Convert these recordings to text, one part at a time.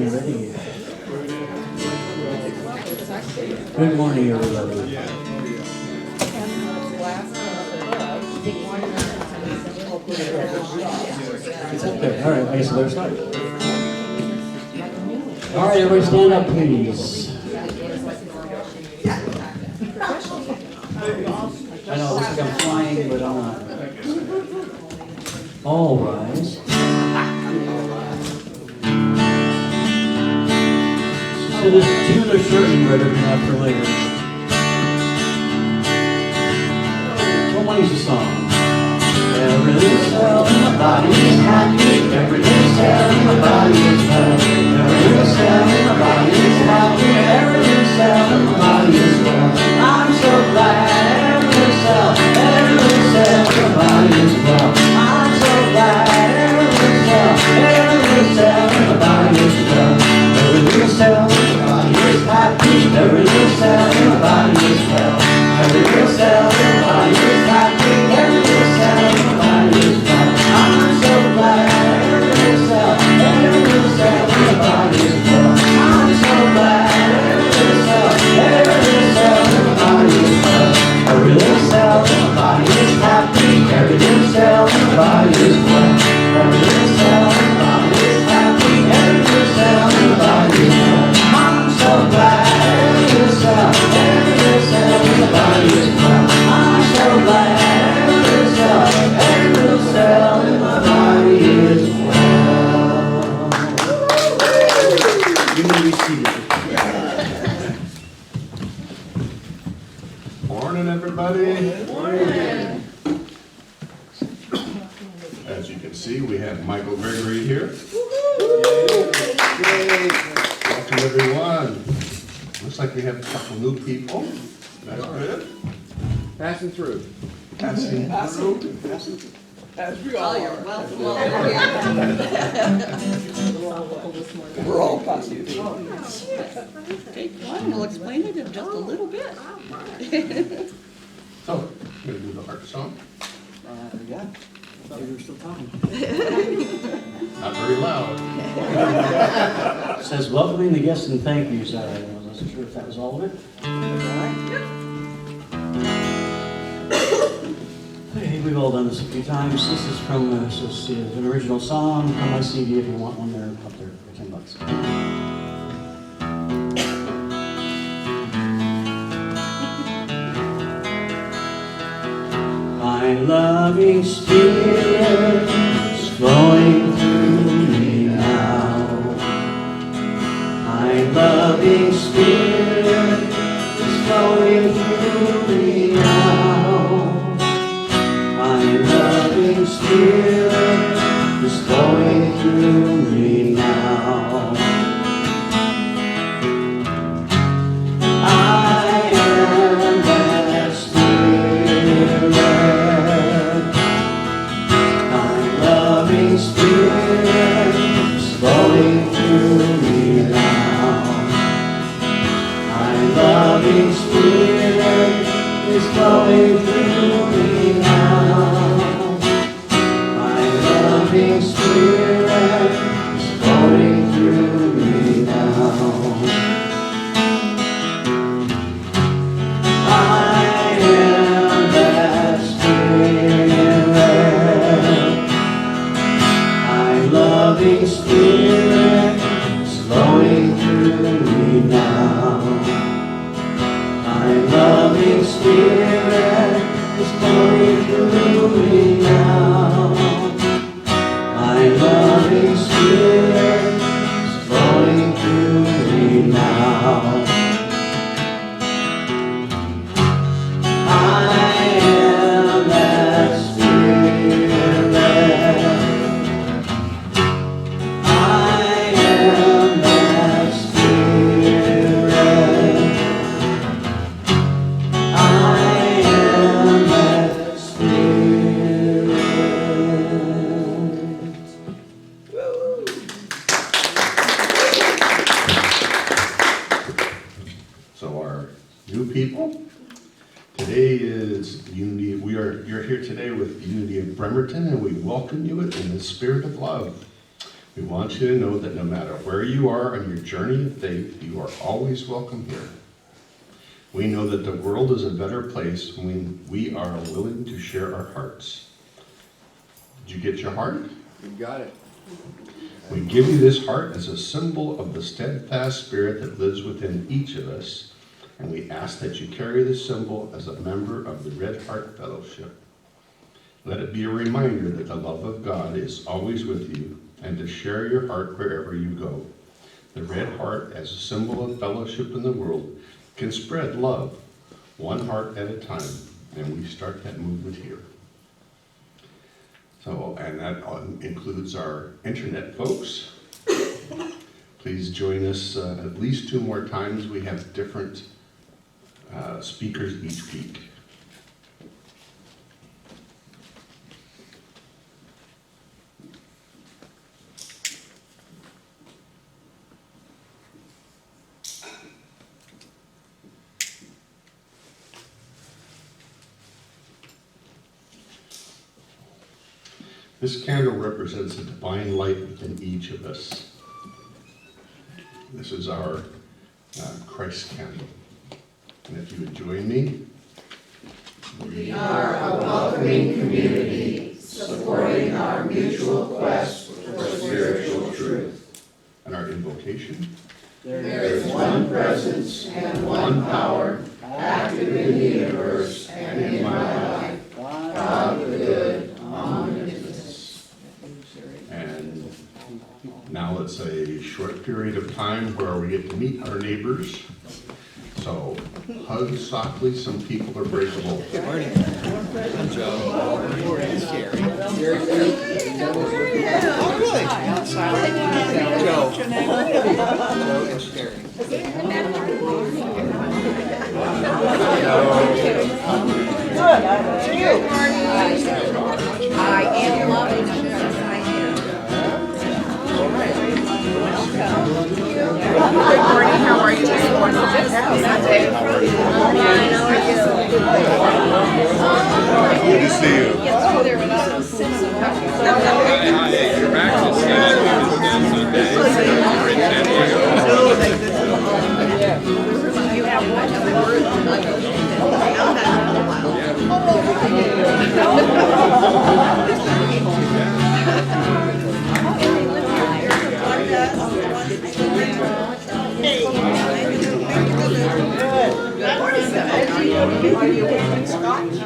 be ready. Good morning, everybody. It's up there. All right, I guess we'll start. All right, everybody stand up, please. I know, it looks like I'm flying, but I'm not. All rise. So this tune of certain better than for later. What one is the song? Every little cell in my body is happy. Every little cell in my body is well. Every little cell in my body is happy. Every little cell in my body is well. I'm so glad. Every little cell in my body is well. I'm so glad. Every little cell in my body is well. Every little cell in my body is happy. Every little cell in my body is well. Every little cell in my body is happy. Every little cell in my body is well. I'm so glad. Every little cell in my body is well. I'm so glad. Every little cell in my body is well. Every little cell in my body is happy. Every little cell in my body is well. Every little cell in my body is happy. Every little cell in my body is well. I'm so glad. Every little cell in my body is well. I'm so glad. Every little cell in my body is well. You may be seated. Morning, everybody. Morning. As you can see, we have Michael Gregory here. Welcome, everyone. Looks like we have a couple new people. That's good. Passing through. Passing through. As we all are. We're all passing through. Take one, we'll explain it in just a little bit. So, I'm going to do the heart song. Yeah. I thought we were still talking. Not very loud. It says welcoming the guests and thank yous. I wasn't sure if that was all of it. Hey, we've all done this a few times. This is from an original song from my CD. If you want one, they're up there for $10. My loving spirit is flowing through me now. My loving spirit is flowing through me now. My loving spirit is flowing through me now. I am that spirit. My loving spirit is flowing through me now. My loving spirit is flowing through me now. My loving spirit is flowing through me now. I am that spirit. My loving spirit is flowing through me now. My loving spirit is flowing through me now. My loving spirit is flowing through me now. I am that spirit. I am that spirit. I am that spirit. So our new people, today is Unity. You're here today with the Unity of Bremerton, and we welcome you in the spirit of love. We want you to know that no matter where you are on your journey of faith, you are always welcome here. We know that the world is a better place when we are willing to share our hearts. Did you get your heart? You got it. We give you this heart as a symbol of the steadfast spirit that lives within each of us, and we ask that you carry this symbol as a member of the Red Heart Fellowship. Let it be a reminder that the love of God is always with you, and to share your heart wherever you go. The Red Heart, as a symbol of fellowship in the world, can spread love one heart at a time, and we start that movement here. So, and that includes our internet folks. Please join us at least 2 more times. We have different speakers each week. This candle represents the divine light within each of us. This is our Christ candle. And if you would join me. We are a welcoming community, supporting our mutual quest for spiritual truth. And our invocation. There is one presence and one power, active in the universe and in my life. God the good, omnipotent. And now it's a short period of time where we get to meet our neighbors. So hug softly, some people are breakable. Good morning. I'm Joe. And Sherry. Oh, really? Joe. Joe and Sherry. Good. You. I am loving it. Good morning, how are you this morning? Good to see you. Your back is You have one of the Are you wearing scotch?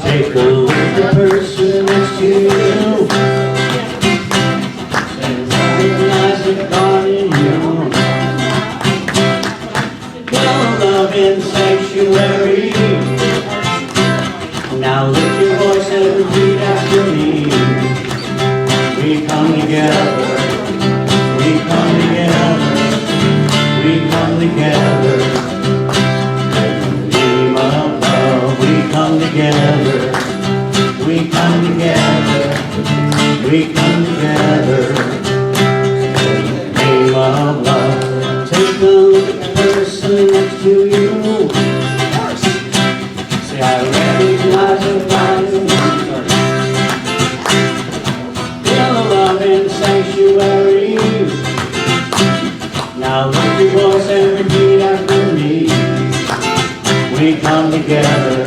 Take a look at the person next to you and recognize the God in you. Your love in sanctuary. Now lift your voice and repeat after me. We come together. We come together. We come together. We come together, we come together, we come together, in the name of love. Take a look at the person next to you. Say, I recognize the God in you. Feel the love in the sanctuary. Now lift your voice and repeat after me. We come together,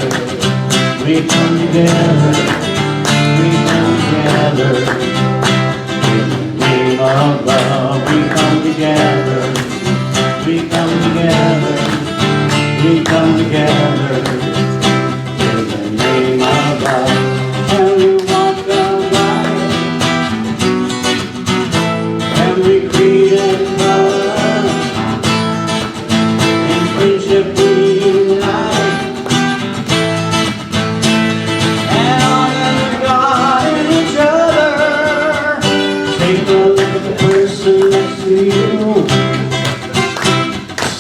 we come together, we come together, in the name of love. We come together, we come together, we come together, in the name of love. And we walk the line, and we create a color, in friendship we unite.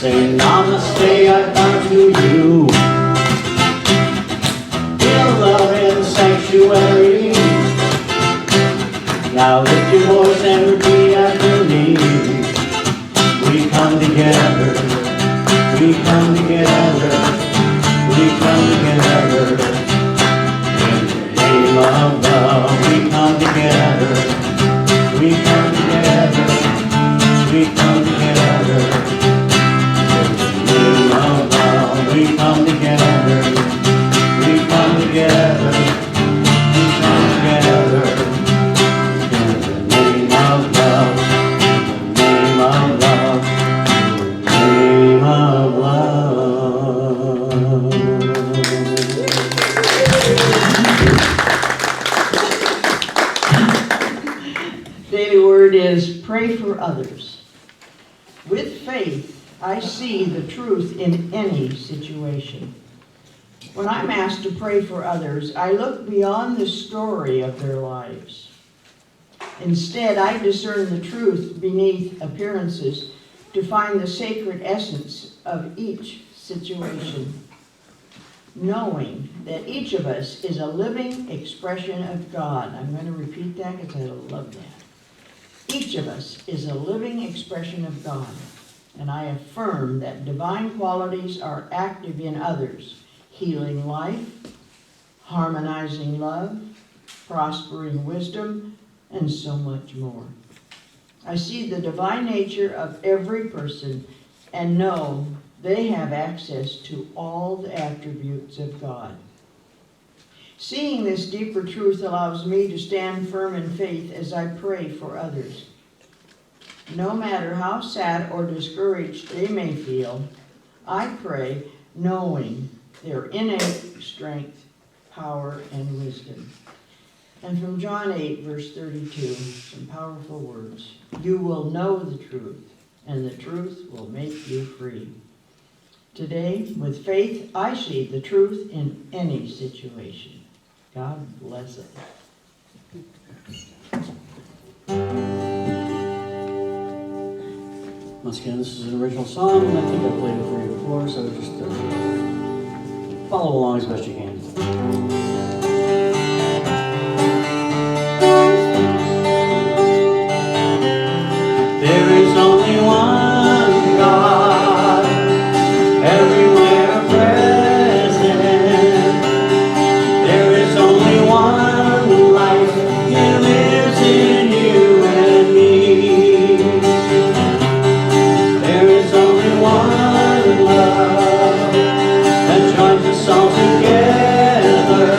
Say namaste, I bow to you. Feel love in the sanctuary. Now lift your voice and repeat after me. We come together, we come together, pray for others. With faith, I see the truth in any situation. When I'm asked to pray for others, I look beyond the story of their lives. Instead, I discern the truth beneath appearances to find the sacred essence of each situation, knowing that each of us is a living expression of God. I'm going to repeat that because I love that. Each of us is a living expression of God, and I affirm that divine qualities are active in others, healing life, harmonizing love, prospering wisdom, and so much more. I see the divine nature of every person and know they have access to all the attributes of God. Seeing this deeper truth allows me to stand firm in faith as I pray for others. No matter how sad or discouraged they may feel, I pray knowing their innate strength, power, and wisdom. And from John 8, verse 32, some powerful words. You will know the truth, and the truth will make you free. Today, with faith, I see the truth in any situation. God bless us. Once again, this is an original song, and I think I played it for you before, so just follow along as best you can. There is only one God, everywhere present. There is only one life, He lives in you and me. There is only one love that joins us all together.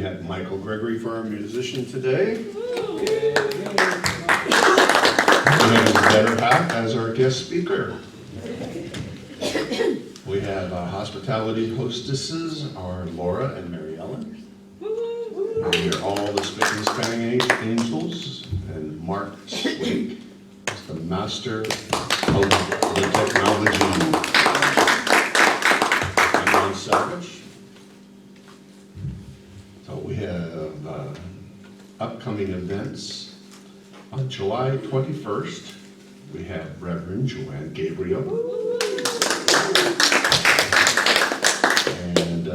have Michael Gregory for our musician today. We have his better half as our guest speaker. We have hospitality hostesses are Laura and Mary Ellen. We are all the spick and spanning angels, and Mark Swig is the master of the technology. I'm Ron Savage. So we have upcoming events. On July 21st, we have Reverend Joanne Gabriel. And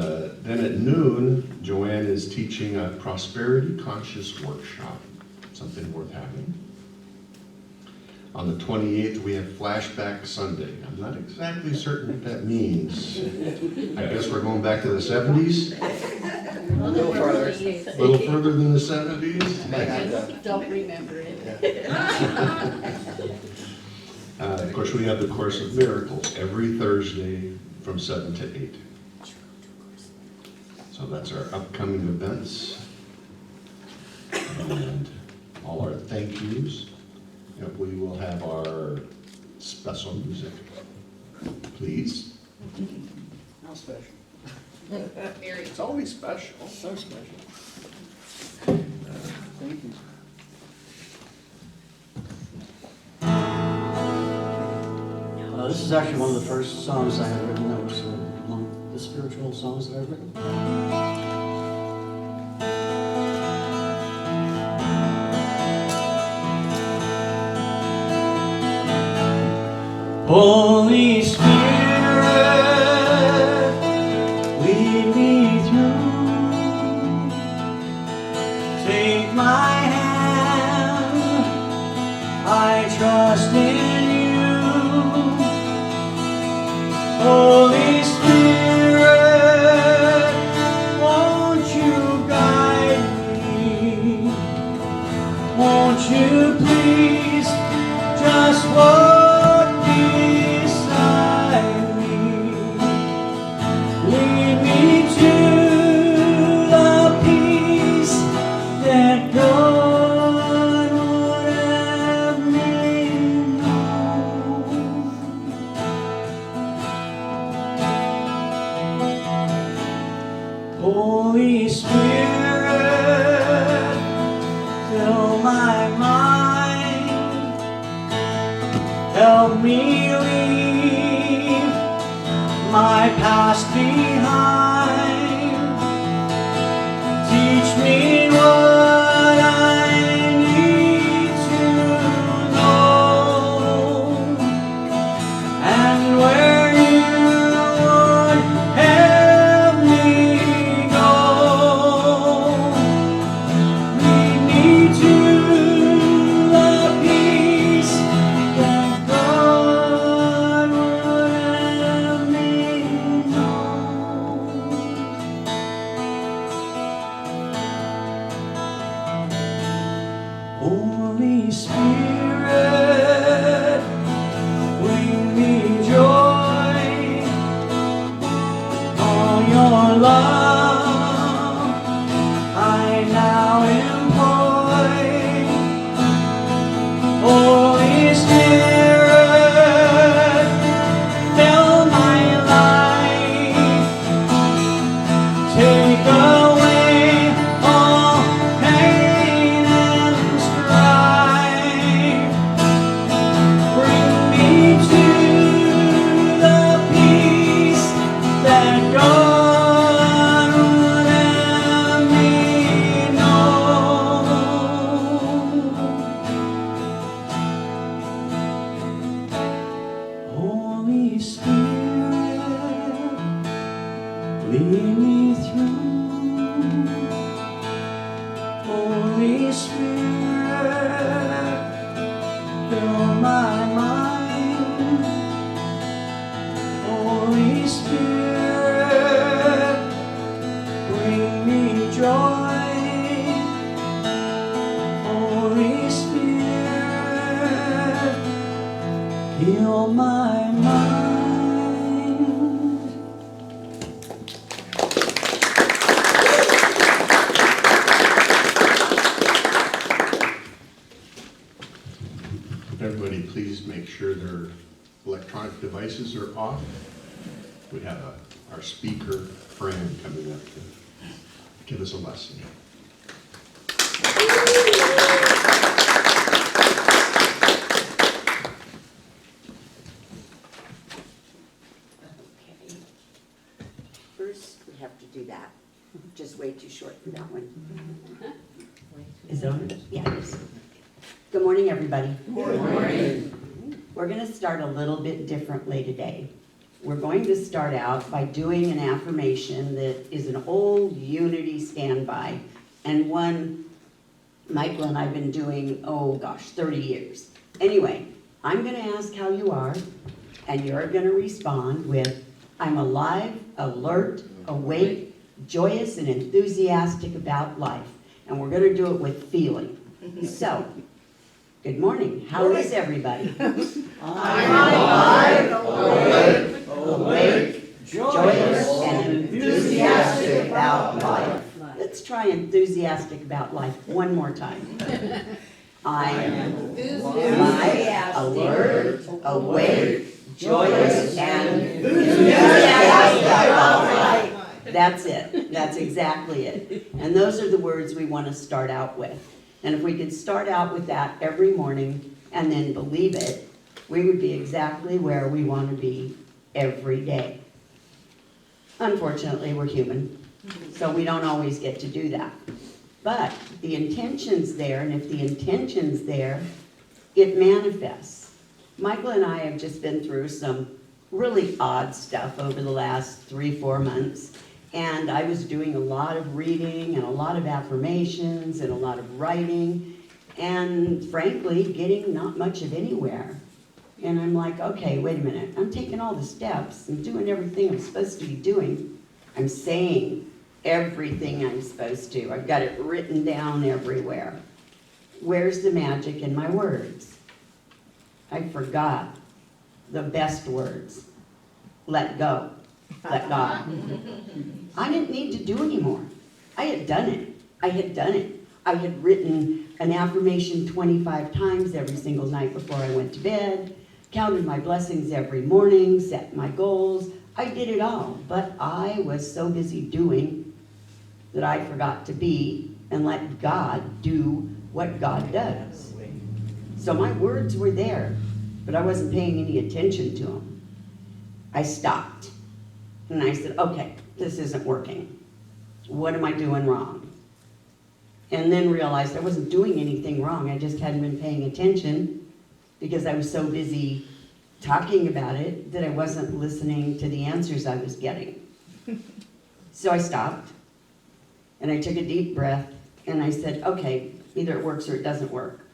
then at noon, Joanne is teaching a prosperity conscious workshop, something worth having. On the 28th, we have Flashback Sunday. I'm not exactly certain what that means. I guess we're going back to the 70s? A little further. A little further than the 70s? Don't remember it. Of course, we have the Course of Miracles every Thursday from 7 to 8. So that's our upcoming events. And all our thank yous. And we will have our special music. Please. How special. Mary. It's always special. So special. Thank you. This is actually one of the first songs I had written that was among the spiritual songs that I've written. Holy Spirit, lead me through. Take my hand, I trust in you. Holy Spirit, won't you guide me? Won't you please just walk beside me? Lead me to the peace that God would have me know. Holy Spirit, fill my mind, help me leave my past behind, teach me what I need to know, and where you would have me go. Lead me to the peace that God would have me know. Holy Spirit, bring me joy, all your love I now employ. Holy Spirit, fill my life, take away all pain and strife. Bring me to the peace that God would have me know. Holy Spirit, lead me through. Holy Spirit, fill my mind. Holy Spirit, bring me joy. Holy Spirit, heal my mind. devices are off, we have our speaker, Fran, coming up to give us a lesson. Okay. First, we have to do that. Just way too short for that one. Is it on? Yeah, it is. Good morning, everybody. Good morning. We're going to start a little bit differently today. We're going to start out by doing an affirmation that is an old Unity standby, and one Michael and I have been doing, 30 years. Anyway, I'm going to ask how you are, and you're going to respond with, I'm alive, alert, awake, joyous, and enthusiastic about life. And we're going to do it with feeling. So, good morning. How is everybody? I'm alive, awake, Joyous and enthusiastic about life. Let's try enthusiastic about life one more time. I am alive, alert, awake, joyous, and enthusiastic about life. That's it. That's exactly it. And those are the words we want to start out with. And if we could start out with that every morning and then believe it, we would be exactly where we want to be every day. Unfortunately, we're human, so we don't always get to do that. But the intention's there, and if the intention's there, it manifests. Michael and I have just been through some really odd stuff over the last 3-4 months, and I was doing a lot of reading and a lot of affirmations and a lot of writing, and frankly, getting not much of anywhere. And I'm like, okay, wait a minute. I'm taking all the steps. I'm doing everything I'm supposed to be doing. I'm saying everything I'm supposed to. I've got it written down everywhere. Where's the magic in my words? I forgot the best words. Let go. Let God. I didn't need to do anymore. I had done it. I had written an affirmation 25 times every single night before I went to bed, counted my blessings every morning, set my goals. I did it all, but I was so busy doing that I forgot to be and let God do what God does. So my words were there, but I wasn't paying any attention to them. I stopped, and I said, okay, this isn't working. What am I doing wrong? And then realized I wasn't doing anything wrong. I just hadn't been paying attention because I was so busy talking about it that I wasn't listening to the answers I was getting. So I stopped, and I took a deep breath, and I said, okay, either it works or it doesn't work.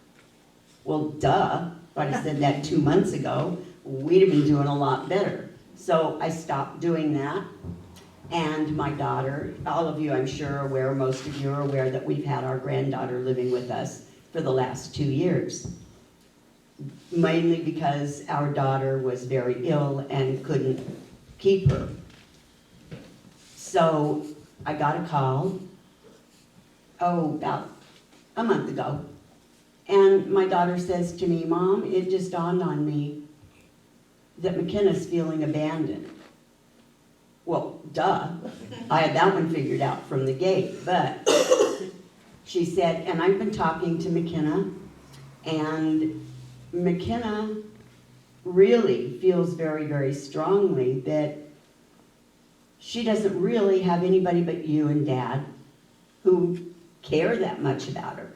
Well, duh, if I'd have said that 2 months ago, we'd have been doing a lot better. So I stopped doing that, and my daughter, all of you I'm sure are aware, most of you are aware that we've had our granddaughter living with us for the last 2 years. Mainly because our daughter was very ill and couldn't keep her. So I got a call, about a month ago, and my daughter says to me, Mom, it just dawned on me that McKenna's feeling abandoned. Well, duh, I had that one figured out from the gate, but she said, and I've been talking to McKenna, and McKenna really feels very, very strongly that she doesn't really have anybody but you and Dad who care that much about her.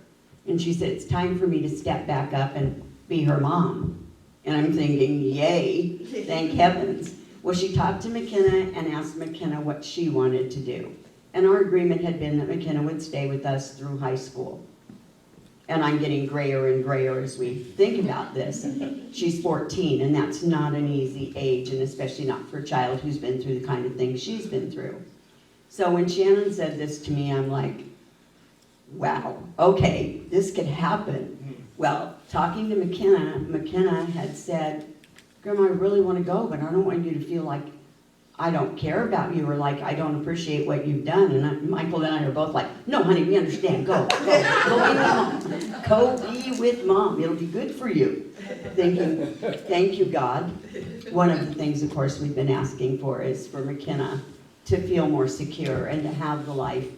And she said, it's time for me to step back up and be her mom. And I'm thinking, yay, thank heavens. Well, she talked to McKenna and asked McKenna what she wanted to do. And our agreement had been that McKenna would stay with us through high school. And I'm getting grayer and grayer as we think about this. She's 14, and that's not an easy age, and especially not for a child who's been through the kind of things she's been through. So when Shannon said this to me, I'm like, wow, okay, this could happen. Well, talking to McKenna had said, Grandma, I really want to go, but I don't want you to feel like I don't care about you, or like, I don't appreciate what you've done. And Michael and I are both like, no, honey, we understand. Go be with mom. Go be with mom. It'll be good for you. Thinking, thank you, God. One of the things, of course, we've been asking for is for McKenna to feel more secure and to have the life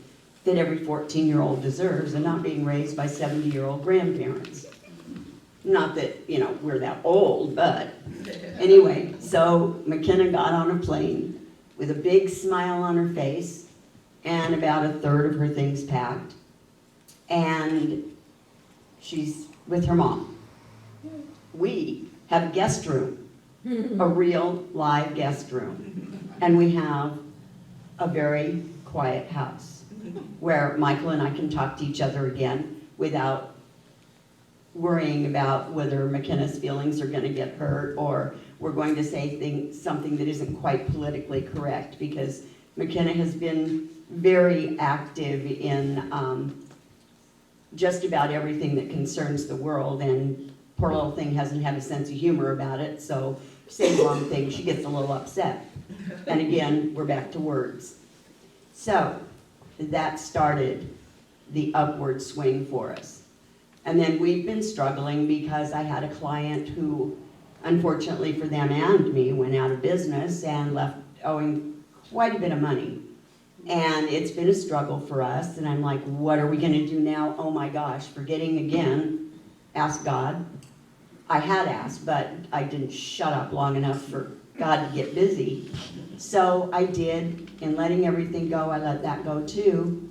that every 14-year-old deserves, and not being raised by 70-year-old grandparents. Not that, you know, we're that old, but anyway, so McKenna got on a plane with a big smile on her face and about a third of her things packed, and she's with her mom. We have a guest room, a real live guest room, and we have a very quiet house where Michael and I can talk to each other again without worrying about whether McKenna's feelings are going to get hurt, or we're going to say something that isn't quite politically correct, because McKenna has been very active in just about everything that concerns the world, and poor little thing hasn't had a sense of humor about it, so say the wrong thing, she gets a little upset. And again, we're back to words. So that started the upward swing for us. And then we've been struggling because I had a client who, unfortunately for them and me, went out of business and left owing quite a bit of money. And it's been a struggle for us, and I'm like, what are we gonna do now? Oh my gosh, forgetting again, ask God. I had asked, but I didn't shut up long enough for God to get busy. So I did, in letting everything go, I let that go too.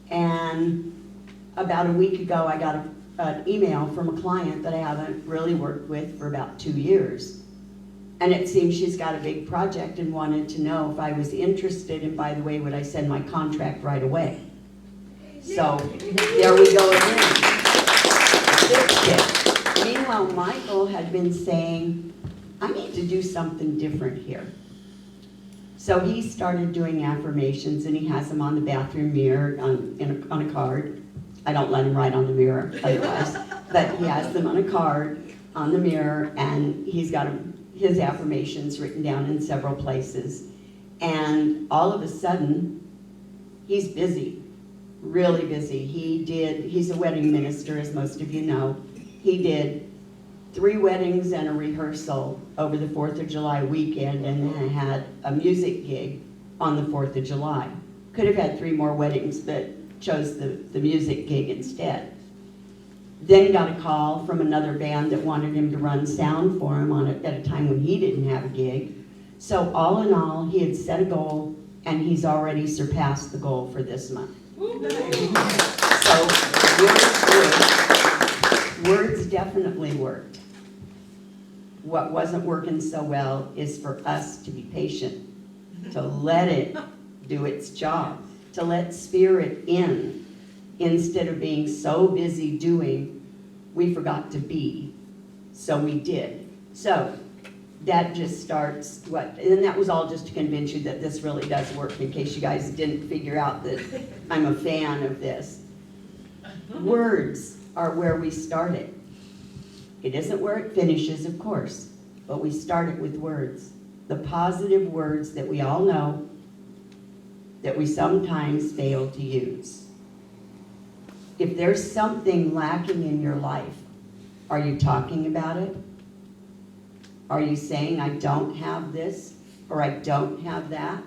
And about a week ago, I got an email from a client that I haven't really worked with for about 2 years. And it seems she's got a big project and wanted to know if I was interested, and by the way, would I send my contract right away? So, there we go again. Fixed it. Meanwhile, Michael had been saying, I need to do something different here. So he started doing affirmations, and he has them on the bathroom mirror on a card. I don't let him write on the mirror otherwise, but he has them on a card on the mirror, and he's got his affirmations written down in several places. And all of a sudden, he's busy, really busy. He's a wedding minister, as most of you know. He did 3 weddings and a rehearsal over the 4th of July weekend, and then had a music gig on the 4th of July. Could have had 3 more weddings, but chose the music gig instead. Then got a call from another band that wanted him to run sound for him at a time when he didn't have a gig. So all in all, he had set a goal, and he's already surpassed the goal for this month. So words definitely worked. What wasn't working so well is for us to be patient, to let it do its job, to let spirit in. Instead of being so busy doing, we forgot to be. So we did. So that just starts and that was all just to convince you that this really does work, in case you guys didn't figure out that I'm a fan of this. Words are where we started. It isn't where it finishes, of course, but we started with words. The positive words that we all know that we sometimes fail to use. If there's something lacking in your life, are you talking about it? Are you saying, I don't have this, or I don't have that?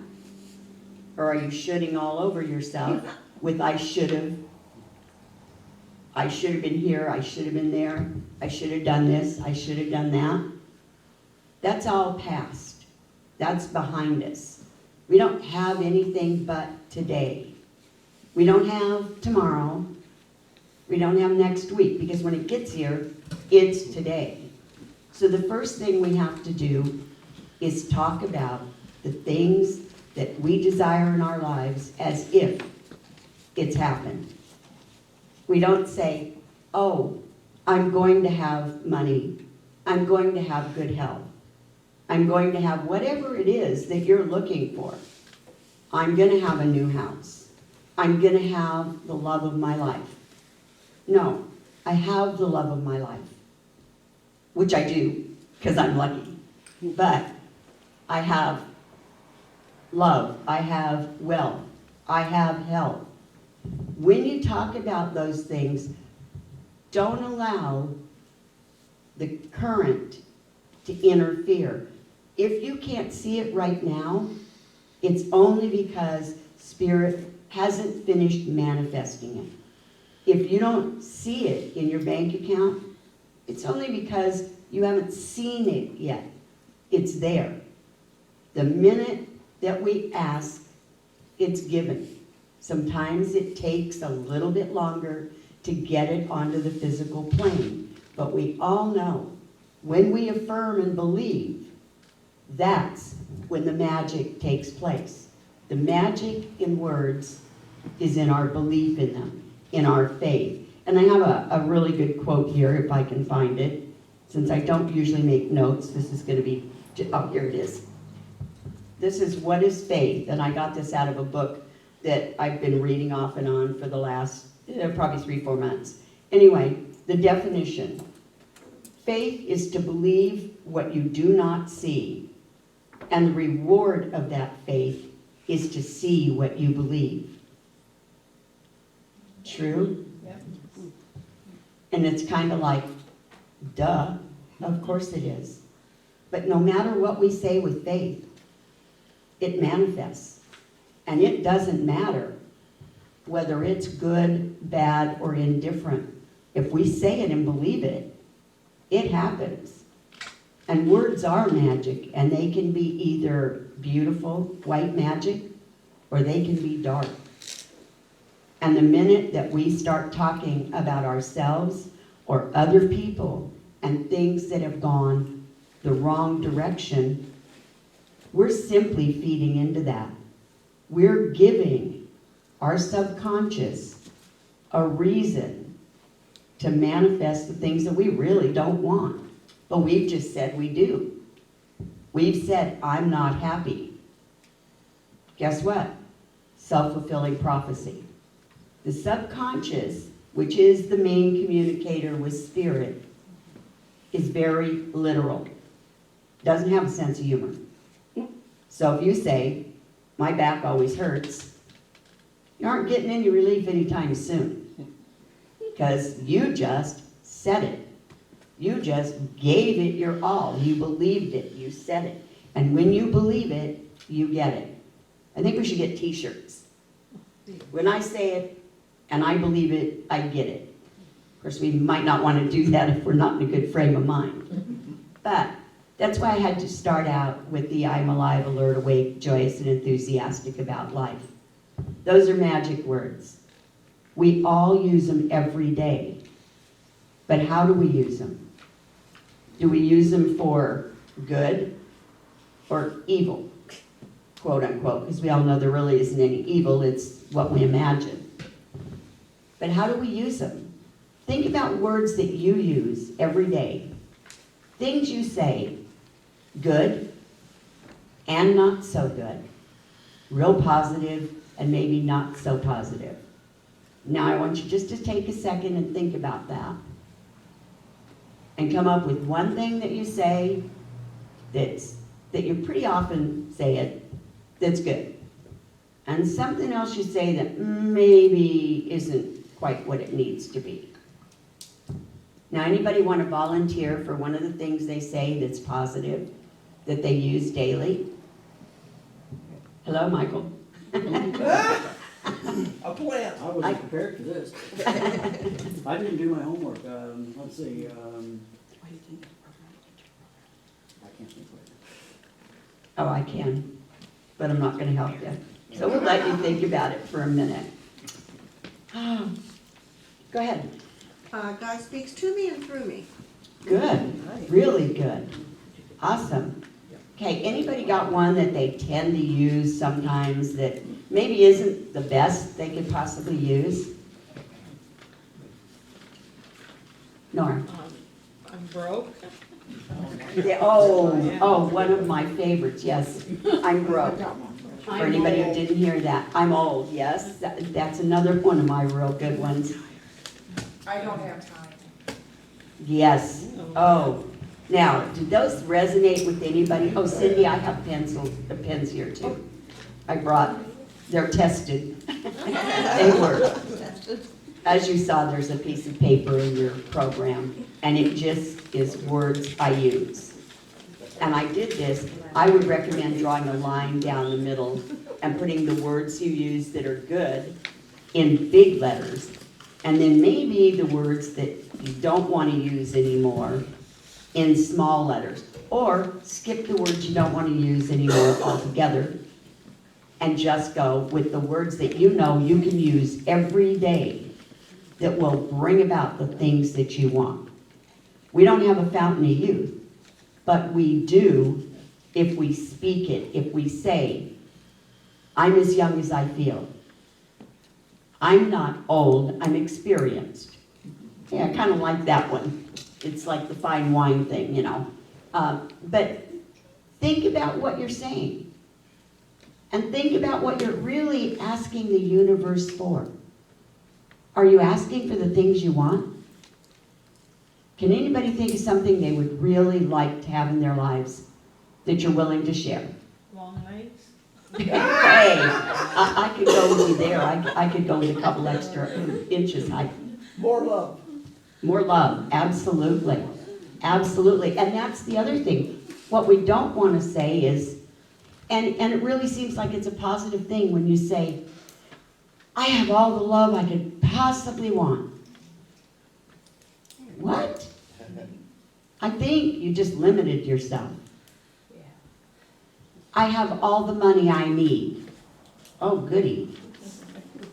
Or are you shooting all over yourself with I should have been here, I should have been there, I should have done this, I should have done that? That's all past. That's behind us. We don't have anything but today. We don't have tomorrow. We don't have next week, because when it gets here, it's today. So the first thing we have to do is talk about the things that we desire in our lives as if it's happened. We don't say, oh, I'm going to have money. I'm going to have good health. I'm going to have whatever it is that you're looking for. I'm going to have a new house. I'm going to have the love of my life. No, I have the love of my life, which I do, because I'm lucky. But I have love, I have wealth, I have health. When you talk about those things, don't allow the current to interfere. If you can't see it right now, it's only because Spirit hasn't finished manifesting it. If you don't see it in your bank account, it's only because you haven't seen it yet. It's there. The minute that we ask, it's given. Sometimes it takes a little bit longer to get it onto the physical plane. But we all know when we affirm and believe, that's when the magic takes place. The magic in words is in our belief in them, in our faith. And I have a really good quote here, if I can find it. Since I don't usually make notes, this is going to be, oh, here it is. This is What is Faith? And I got this out of a book that I've been reading off and on for the last probably 3-4 months. Anyway, the definition. Faith is to believe what you do not see. And the reward of that faith is to see what you believe. True? Yep. And it's kind of like, duh, of course it is. But no matter what we say with faith, it manifests. And it doesn't matter whether it's good, bad, or indifferent. If we say it and believe it, it happens. And words are magic, and they can be either beautiful, white magic, or they can be dark. And the minute that we start talking about ourselves or other people and things that have gone the wrong direction, we're simply feeding into that. We're giving our subconscious a reason to manifest the things that we really don't want. But we've just said we do. We've said, I'm not happy. Guess what? Self-fulfilling prophecy. The subconscious, which is the main communicator with spirit, is very literal. Doesn't have a sense of humor. So if you say, my back always hurts, you aren't getting any relief anytime soon. Because you just said it. You just gave it your all. You believed it. You said it. And when you believe it, you get it. I think we should get t-shirts. When I say it and I believe it, I get it. Of course, we might not want to do that if we're not in a good frame of mind. But that's why I had to start out with the I'm alive, alert, awake, joyous, and enthusiastic about life. Those are magic words. We all use them every day. But how do we use them? Do we use them for good or evil? Quote unquote, because we all know there really isn't any evil, it's what we imagine. But how do we use them? Think about words that you use every day. Things you say, good and not so good. Real positive and maybe not so positive. Now I want you just to take a second and think about that. And come up with one thing that you say that you pretty often say it, that's good. And something else you say that maybe isn't quite what it needs to be. Now, anybody want to volunteer for one of the things they say that's positive, that they use daily? Hello, Michael. A plant. I wasn't prepared for this. I didn't do my homework. Let's see. I can't think of it. Oh, I can, but I'm not going to help you. So we'll let you think about it for a minute. Go ahead. God speaks to me and through me. Good, really good. Awesome. Okay, anybody got one that they tend to use sometimes that maybe isn't the best they could possibly use? Nora? I'm broke. Yeah, oh, one of my favorites, yes. I'm broke. For anybody who didn't hear that, I'm old, yes. That's another one of my real good ones. I don't have time. Yes. Oh. Now, did those resonate with anybody? Oh, Cindy, I have pens here too. They're tested. They were. As you saw, there's a piece of paper in your program, and it just is words I use. And I did this. I would recommend drawing a line down the middle and putting the words you use that are good in big letters, and then maybe the words that you don't want to use anymore in small letters. Or skip the words you don't want to use anymore altogether and just go with the words that you know you can use every day that will bring about the things that you want. We don't have a fountain of youth, but we do if we speak it, if we say, I'm as young as I feel. I'm not old, I'm experienced. Yeah, I kind of like that one. It's like the fine wine thing, you know. But think about what you're saying. And think about what you're really asking the universe for. Are you asking for the things you want? Can anybody think of something they would really like to have in their lives that you're willing to share? Long legs? Hey, I could go with you there. I could go with a couple extra inches high. More love. More love, absolutely. Absolutely. And that's the other thing. What we don't want to say is, and it really seems like it's a positive thing when you say, I have all the love I could possibly want. What? I think you just limited yourself. I have all the money I need. Oh, goody.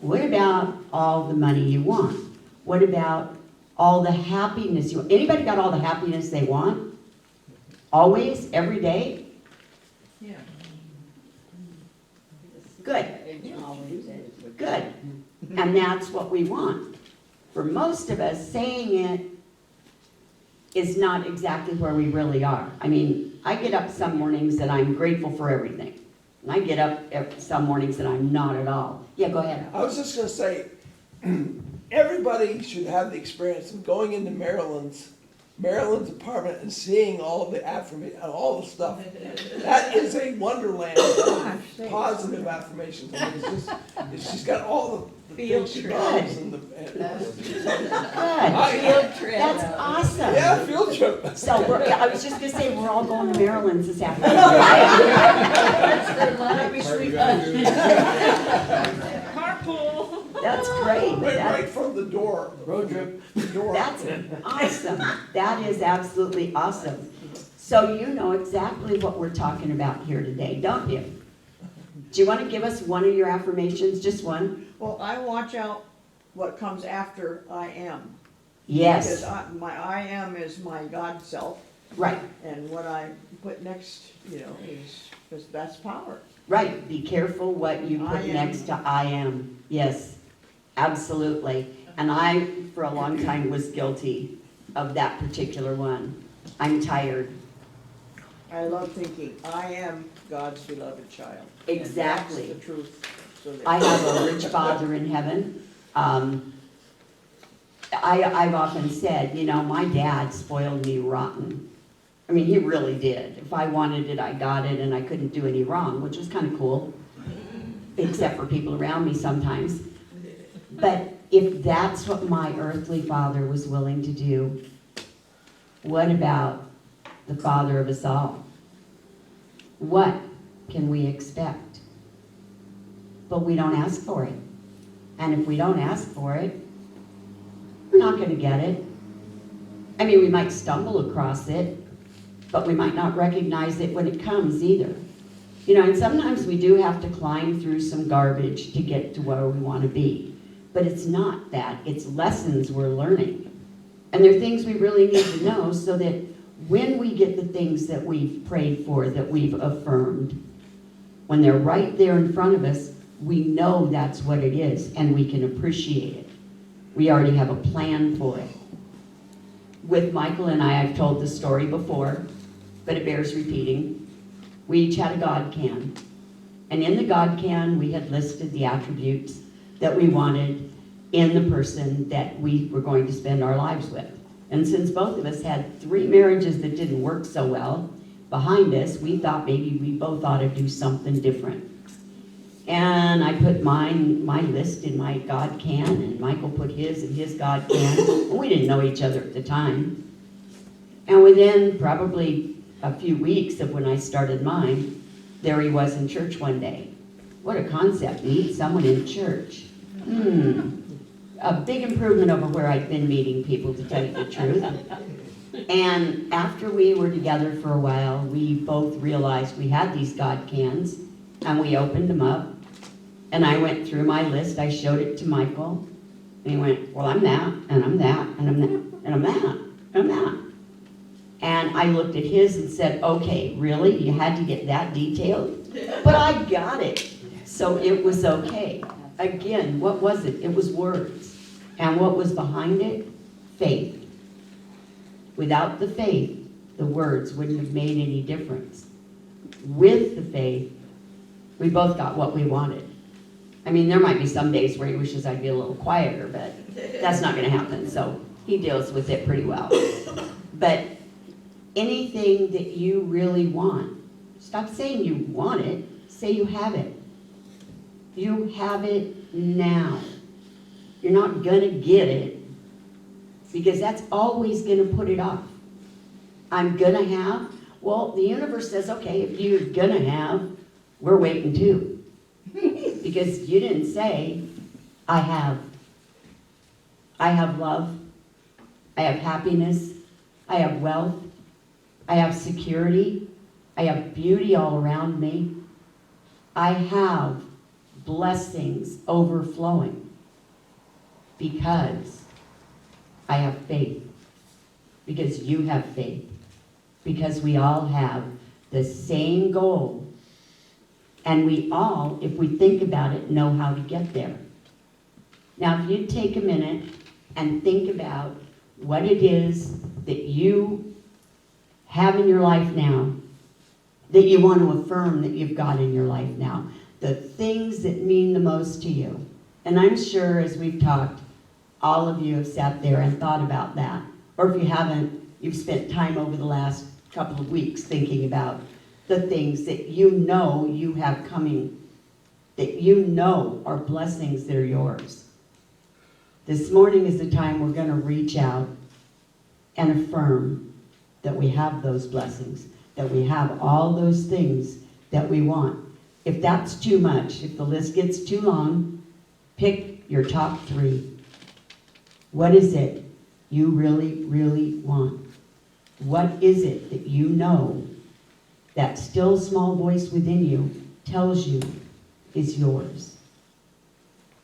What about all the money you want? What about all the happiness you want? Anybody got all the happiness they want? Always? Every day? Yeah. Good. Good. And that's what we want. For most of us, saying it is not exactly where we really are. I mean, I get up some mornings and I'm grateful for everything. And I get up some mornings and I'm not at all. Yeah, go ahead. I was just gonna say, everybody should have the experience of going into Maryland's apartment and seeing all of the affirmation, all the stuff. That is a wonderland of positive affirmations. I mean, she's got all the things she loves and Good. Field trip. That's awesome. yeah, field trip. So I was just gonna say, we're all going to Maryland's this afternoon. That'd be sweet. Carpool. That's great. Right from the door. Road trip. The door. That's awesome. That is absolutely awesome. So you know exactly what we're talking about here today, don't you? Do you want to give us one of your affirmations? Just one? Well, I watch out what comes after I am. Yes. Because my I am is my God self, Right. and what I put next, is that's power. Right. Be careful what you I put am. next to I am. Yes. Absolutely. And I, for a long time, was guilty of that particular one. I'm tired. I love thinking, I am God's beloved child. Exactly. And that's the truth. So that- I have a rich Father in heaven. I've often said, my dad spoiled me rotten. I mean, he really did. If I wanted it, I got it, and I couldn't do any wrong, which was kind of cool, except for people around me sometimes. But if that's what my earthly father was willing to do, what about the Father of us all? What can we expect? But we don't ask for it. And if we don't ask for it, we're not going to get it. I mean, we might stumble across it, but we might not recognize it when it comes either. And sometimes we do have to climb through some garbage to get to where we want to be. But it's not that. It's lessons we're learning. And they're things we really need to know so that when we get the things that we've prayed for, that we've affirmed, when they're right there in front of us, we know that's what it is and we can appreciate it. We already have a plan for it. With Michael and I've told the story before, but it bears repeating. We each had a God can. And in the God can, we had listed the attributes that we wanted in the person that we were going to spend our lives with. And since both of us had 3 marriages that didn't work so well behind us, we thought maybe we both ought to do something different. And I put my list in my God can, and Michael put his in his God can. And we didn't know each other at the time. And within probably a few weeks of when I started mine, there he was in church one day. What a concept, meet someone in church. A big improvement over where I'd been meeting people, to tell you the truth. And after we were together for a while, we both realized we had these God cans, and we opened them up. And I went through my list, I showed it to Michael, and he went, well, I'm that, and I'm that, and I'm that, and I'm that, and I'm that. And I looked at his and said, okay, really? You had to get that detailed? But I got it. So it was okay. Again, what was it? It was words. And what was behind it? Faith. Without the faith, the words wouldn't have made any difference. With the faith, we both got what we wanted. I mean, there might be some days where he wishes I'd be a little quieter, but that's not going to happen. So he deals with it pretty well. But anything that you really want, stop saying you want it, say you have it. You have it now. You're not going to get it because that's always going to put it off. I'm going to have, well, the universe says, okay, if you're going to have, we're waiting too. Because you didn't say, I have. I have love. I have happiness. I have wealth. I have security. I have beauty all around me. I have blessings overflowing because I have faith. Because you have faith. Because we all have the same goal. And we all, if we think about it, know how to get there. Now, if you take a minute and think about what it is that you have in your life now, that you want to affirm that you've got in your life now, the things that mean the most to you. And I'm sure as we've talked, all of you have sat there and thought about that. Or if you haven't, you've spent time over the last couple of weeks thinking about the things that you know you have coming, that you know are blessings that are yours. This morning is the time we're going to reach out and affirm that we have those blessings, that we have all those things that we want. If that's too much, if the list gets too long, pick your top 3. What is it you really, really want? What is it that you know that still small voice within you tells you is yours?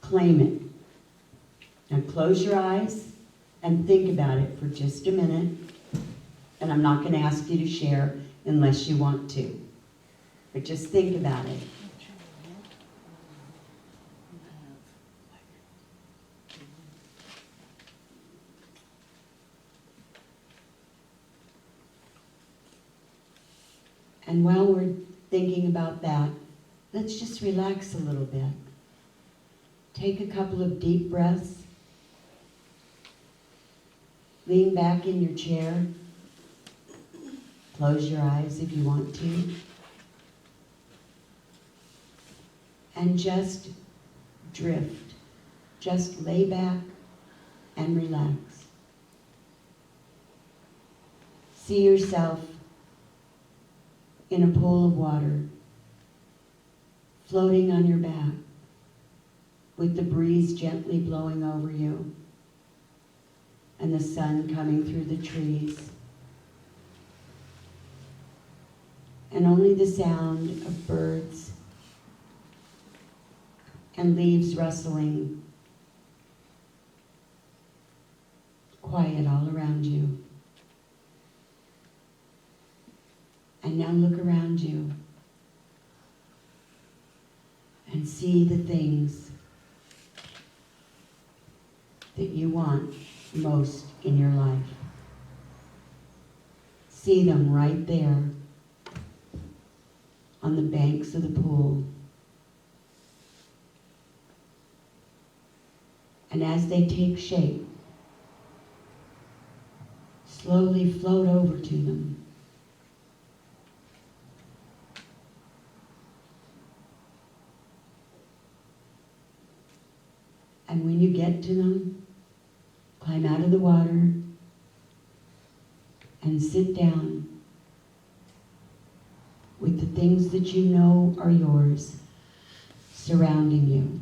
Claim it. Now close your eyes and think about it for just a minute. And I'm not going to ask you to share unless you want to. But just think about it. And while we're thinking about that, let's just relax a little bit. Take a couple of deep breaths. Lean back in your chair. Close your eyes if you want to. And just drift. Just lay back and relax. See yourself in a pool of water, floating on your back, with the breeze gently blowing over you, and the sun coming through the trees, and only the sound of birds and leaves rustling, quiet all around you. And now look around you and see the things that you want most in your life. See them right there on the banks of the pool. And as they take shape, slowly float over to them. And when you get to them, climb out of the water and sit down with the things that you know are yours surrounding you.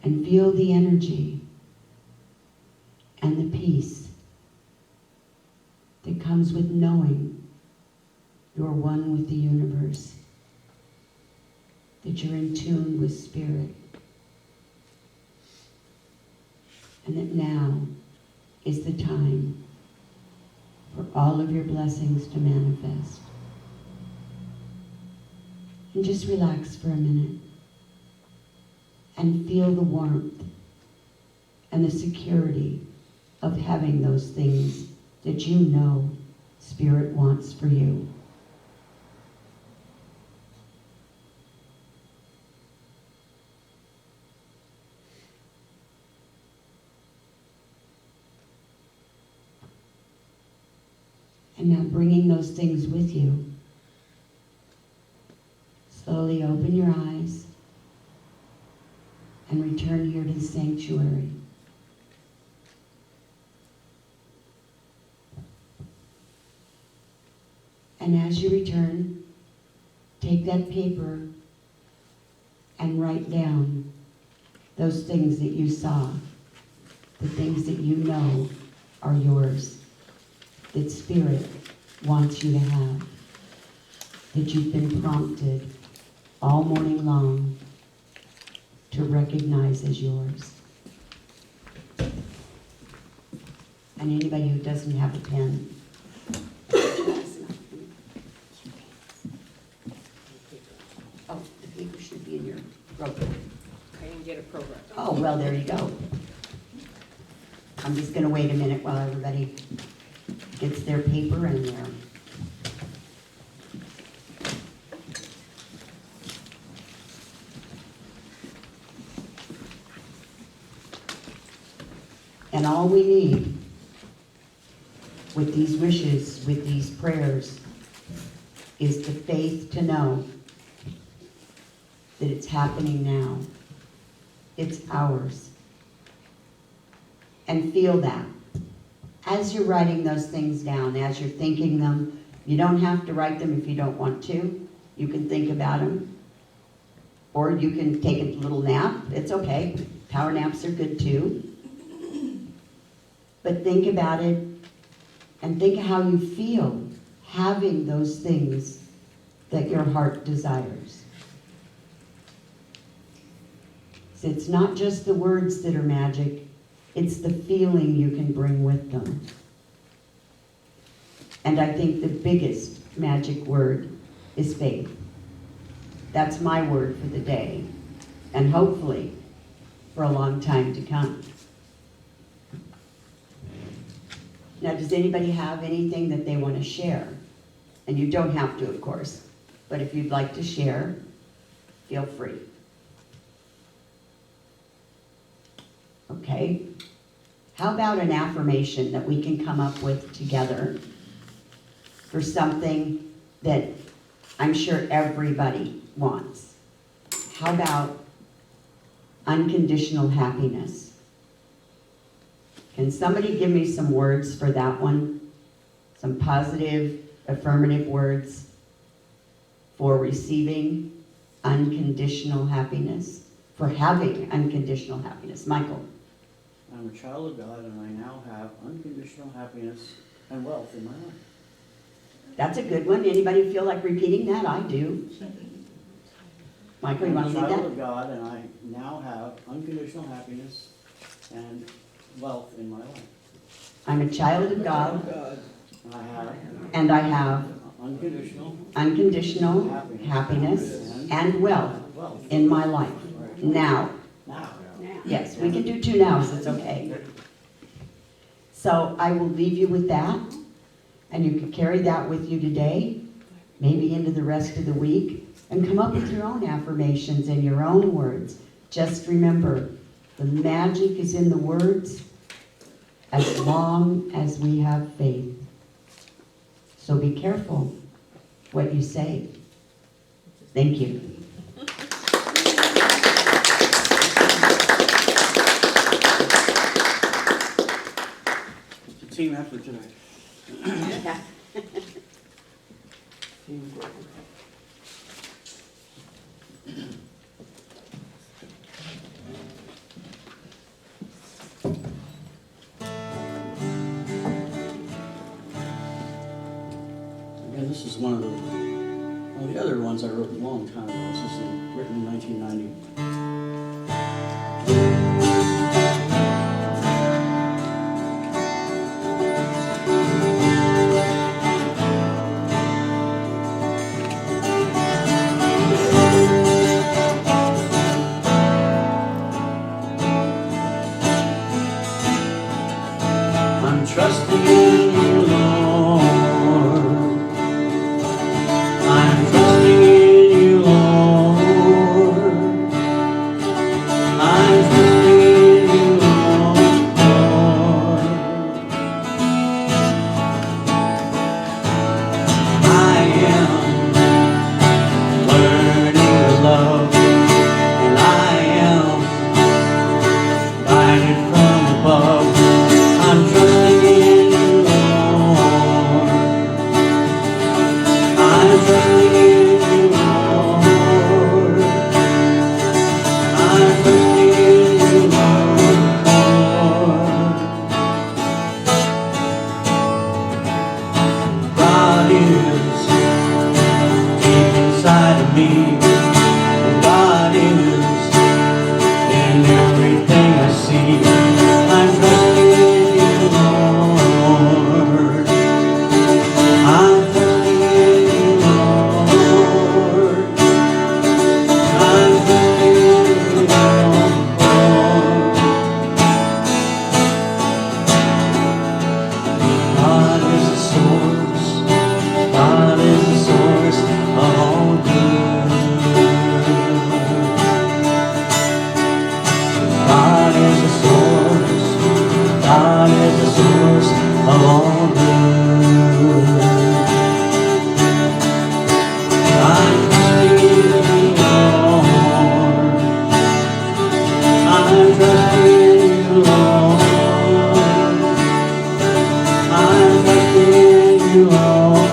And feel the energy and the peace that comes with knowing you're one with the universe, that you're in tune with spirit, and that now is the time for all of your blessings to manifest. And just relax for a minute and feel the warmth and the security of having those things that you know Spirit wants for you. And now bringing those things with you, slowly open your eyes and return here to the sanctuary. And as you return, take that paper and write down those things that you saw, the things that you know are yours, that Spirit wants you to have, that you've been prompted all morning long to recognize as yours. And anybody who doesn't have a pen, oh, the paper should be in your program. I didn't get a program. Oh, well, there you go. I'm just gonna wait a minute while everybody gets their paper in there. And all we need with these wishes, with these prayers, is the faith to know that it's happening now. It's ours. And feel that. As you're writing those things down, as you're thinking them, you don't have to write them if you don't want to. You can think about them. Or you can take a little nap. It's okay. Power naps are good too. But think about it and think how you feel having those things that your heart desires. So it's not just the words that are magic, it's the feeling you can bring with them. And I think the biggest magic word is faith. That's my word for the day, and hopefully for a long time to come. Now, does anybody have anything that they want to share? And you don't have to, of course, but if you'd like to share, feel free. Okay. How about an affirmation that we can come up with together for something that I'm sure everybody wants? How about unconditional happiness? Can somebody give me some words for that one? Some positive, affirmative words for receiving unconditional happiness, for having unconditional happiness. Michael. I'm a child of God and I now have unconditional happiness and wealth in my life. That's a good one. Anybody feel like repeating that? I do. Michael, you want to I'm a lead child that? of God and I now have unconditional happiness and wealth in my life. I'm a child of God God. And I have and I have unconditional happiness and wealth wealth in my life. Now. now. Yes, we can do two nows, it's okay. So I will leave you with that, and you can carry that with you today, maybe into the rest of the week, and come up with your own affirmations and your own words. Just remember, the magic is in the words as long as we have faith. So be careful what you say. Thank you. team effort tonight. Teamwork. Again, this is one of the other ones I wrote a long time ago. This is written in 1990. I'm trusting in you, Lord. I'm trusting in you, Lord. I'm trusting in you, Lord. I am learning to love, and I am guided from above. I'm trusting in you, Lord. I'm trusting in you, Lord. I'm trusting in you, Lord. God is deep inside of me. God is in everything I see. I'm trusting in you, Lord. I'm trusting in you, Lord. I'm trusting in you, Lord. God is the source. God is the source of all good. God is the source. God is the source of all good. I'm trusting in you, Lord. I'm trusting in you, Lord. I'm trusting in you, Lord.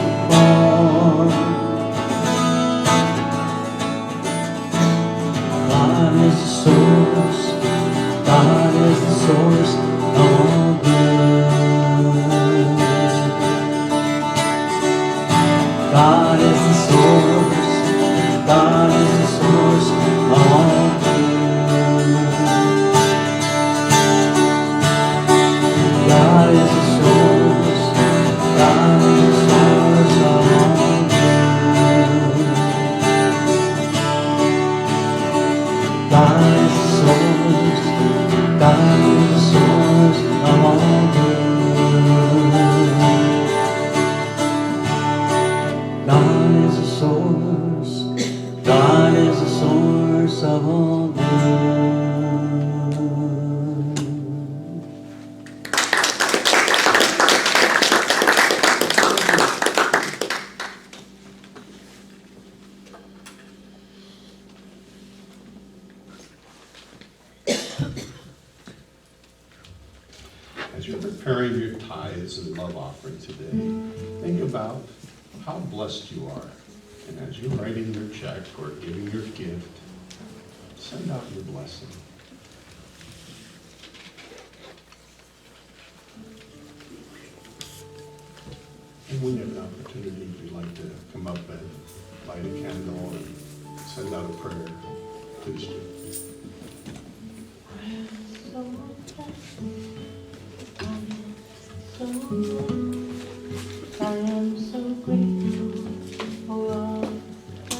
God is the source. God is the source of all good. God is the source. God is the source of all good. God is the source. God is the source of all good. God is the source. God is the source of all good. God is the source. God is the source of all good. As you're preparing your tithes and love offering today, think about how blessed you are. And as you're writing your check or giving your gift, send out your blessing. And when you have an opportunity, if you'd like to come up and light a candle and send out a prayer, please do. I am so grateful for all that I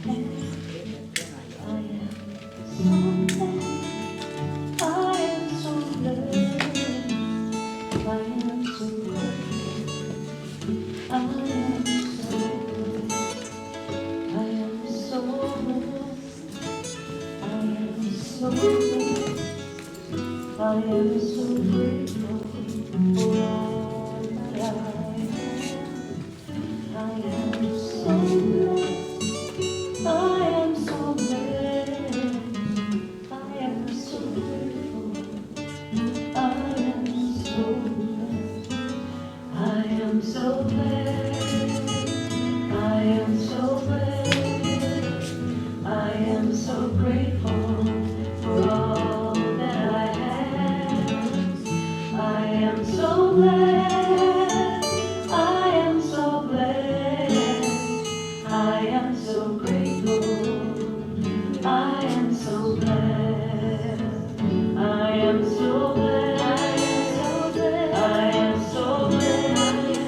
have. I am so blessed. I am so grateful. I am so blessed. I am so blessed. I am so blessed. I am so grateful for all that I have. I am so blessed. I am so blessed. I am so grateful. I am so blessed. I am so grateful. I am so blessed. I am so blessed. I am so blessed.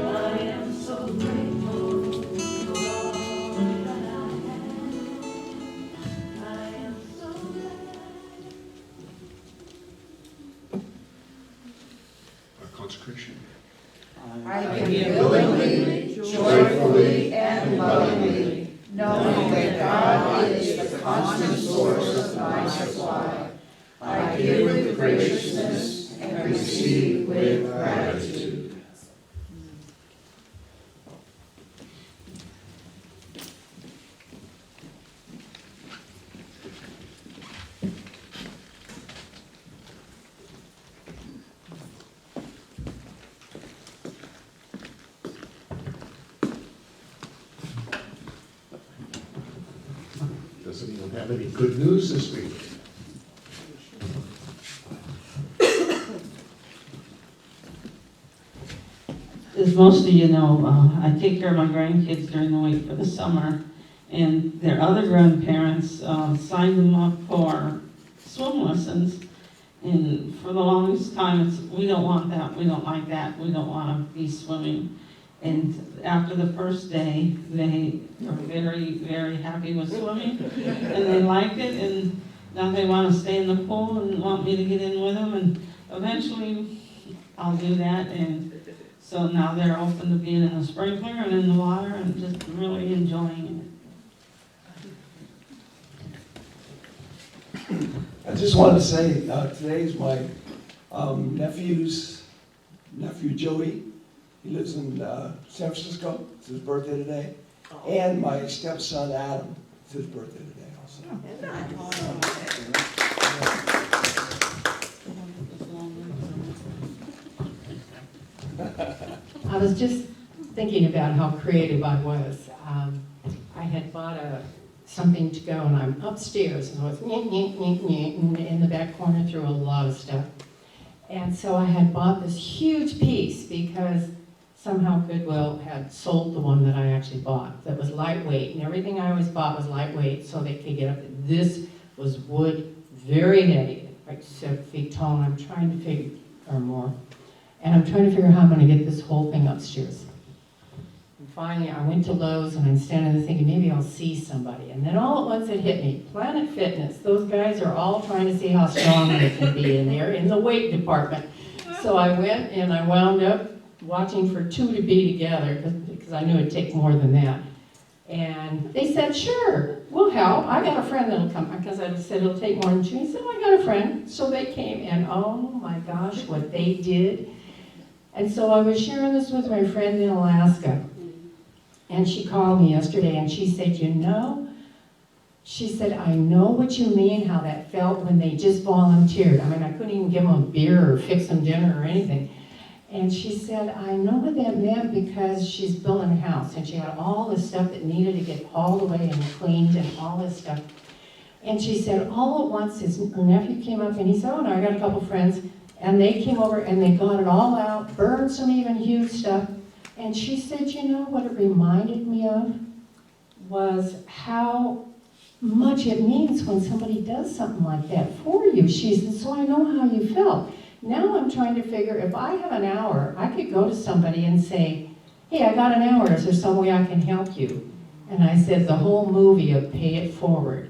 I am so grateful for all that I have. I am so blessed. Our consecration. I give willingly, joyfully, and lovingly, knowing that God is the constant source of my supply. I give with graciousness and receive with gratitude. Does anyone have any good news this week? As most of you know, I take care of my grandkids during the week for the summer, and their other grandparents signed them up for swim lessons. And for the longest time, it's, we don't want that, we don't like that, we don't want to be swimming. And after the first day, they were very, very happy with swimming, and they liked it, and now they want to stay in the pool and want me to get in with them, and eventually I'll do that. And so now they're open to being in the sprinkler and in the water and just really enjoying it. I just wanted to say, today's my nephew Joey. He lives in San Francisco. It's his birthday today. And my stepson Adam. It's his birthday today also. I was just thinking about how creative I was. I had bought something to go, and I'm upstairs, and I was in the back corner through a lot of stuff. And so I had bought this huge piece because somehow Goodwill had sold the one that I actually bought that was lightweight, and everything I always bought was lightweight so they could get up. This was wood, very heavy, like 7 feet tall, and I'm trying to figure, or more. And I'm trying to figure out how I'm going to get this whole thing upstairs. And finally, I went to Lowe's, and I'm standing there thinking, maybe I'll see somebody. And then all at once it hit me, Planet Fitness. Those guys are all trying to see how strong they can be in there in the weight department. So I went, and I wound up watching for 2 to be together, because I knew it'd take more than that. And they said, sure, we'll help. I got a friend that'll come, because I said it'll take more than 2. He said, well, I got a friend. So they came, and oh my gosh, what they did. And so I was sharing this with my friend in Alaska, and she called me yesterday, and she said, you know, she said, I know what you mean, how that felt when they just volunteered. I mean, I couldn't even give them a beer or fix them dinner or anything. And she said, I know what that meant, because she's building a house, and she had all the stuff that needed to get hauled away and cleaned and all this stuff. And she said, all at once, her nephew came up, and he said, oh no, I got a couple friends. And they came over and they got it all out, burned some even huge stuff. And she said, you know, what it reminded me of was how much it means when somebody does something like that for you. She said, so I know how you felt. Now I'm trying to figure, if I have an hour, I could go to somebody and say, hey, I got an hour, is there some way I can help you? And I said, the whole movie of Pay It Forward.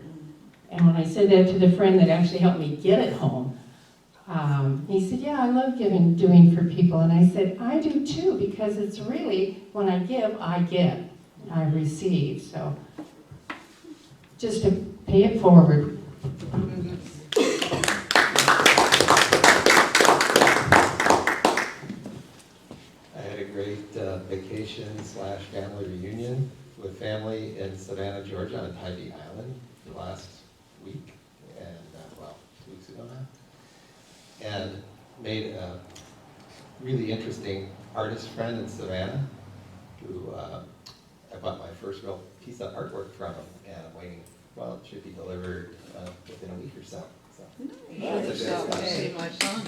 And when I said that to the friend that actually helped me get it home, he said, yeah, I love doing for people. And I said, I do too, because it's really, when I give, I get, I receive. So just to pay it forward. I had a great vacation/family reunion with family in Savannah, Georgia on Tybee Island last week, and 2 weeks ago now. And made a really interesting artist friend in Savannah who I bought my first real piece of artwork from him, and I'm waiting, well, it should be delivered within a week or so. That's a good stuff. My son.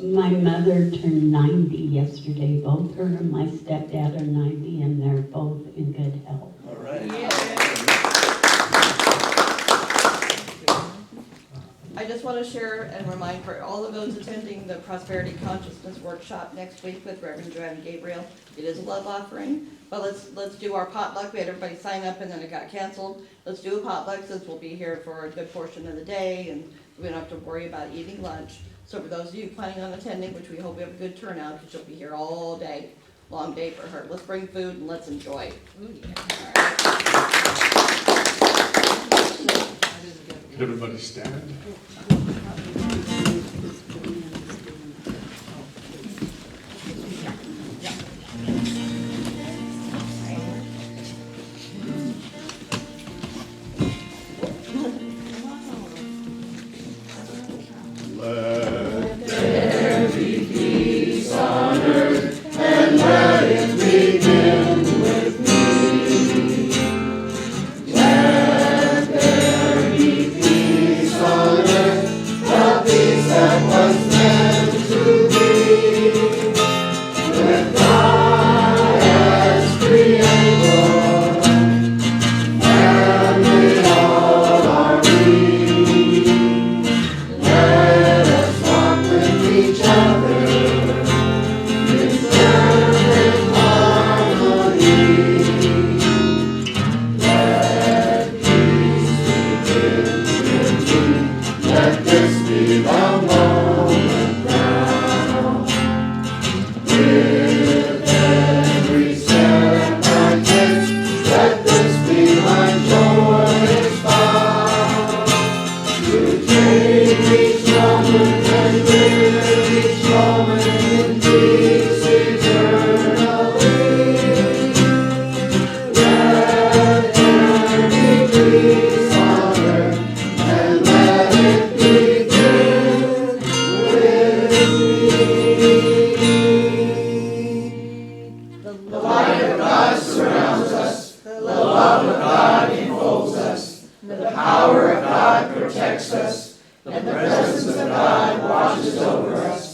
My mother turned 90 yesterday. Both her and my stepdad are 90, and they're both in good health. All right. I just want to share and remind for all of those attending the Prosperity Consciousness Workshop next week with Reverend Joanne Gabriel. It is a love offering, but let's do our potluck. We had everybody sign up and then it got canceled. Let's do a potluck since we'll be here for a good portion of the day and we don't have to worry about eating lunch. So for those of you planning on attending, which we hope we have a good turnout because she'll be here all day, long day for her. Let's bring food and let's enjoy. Ooh, yeah. Could everybody stand? protects us, and the presence of God watches over us.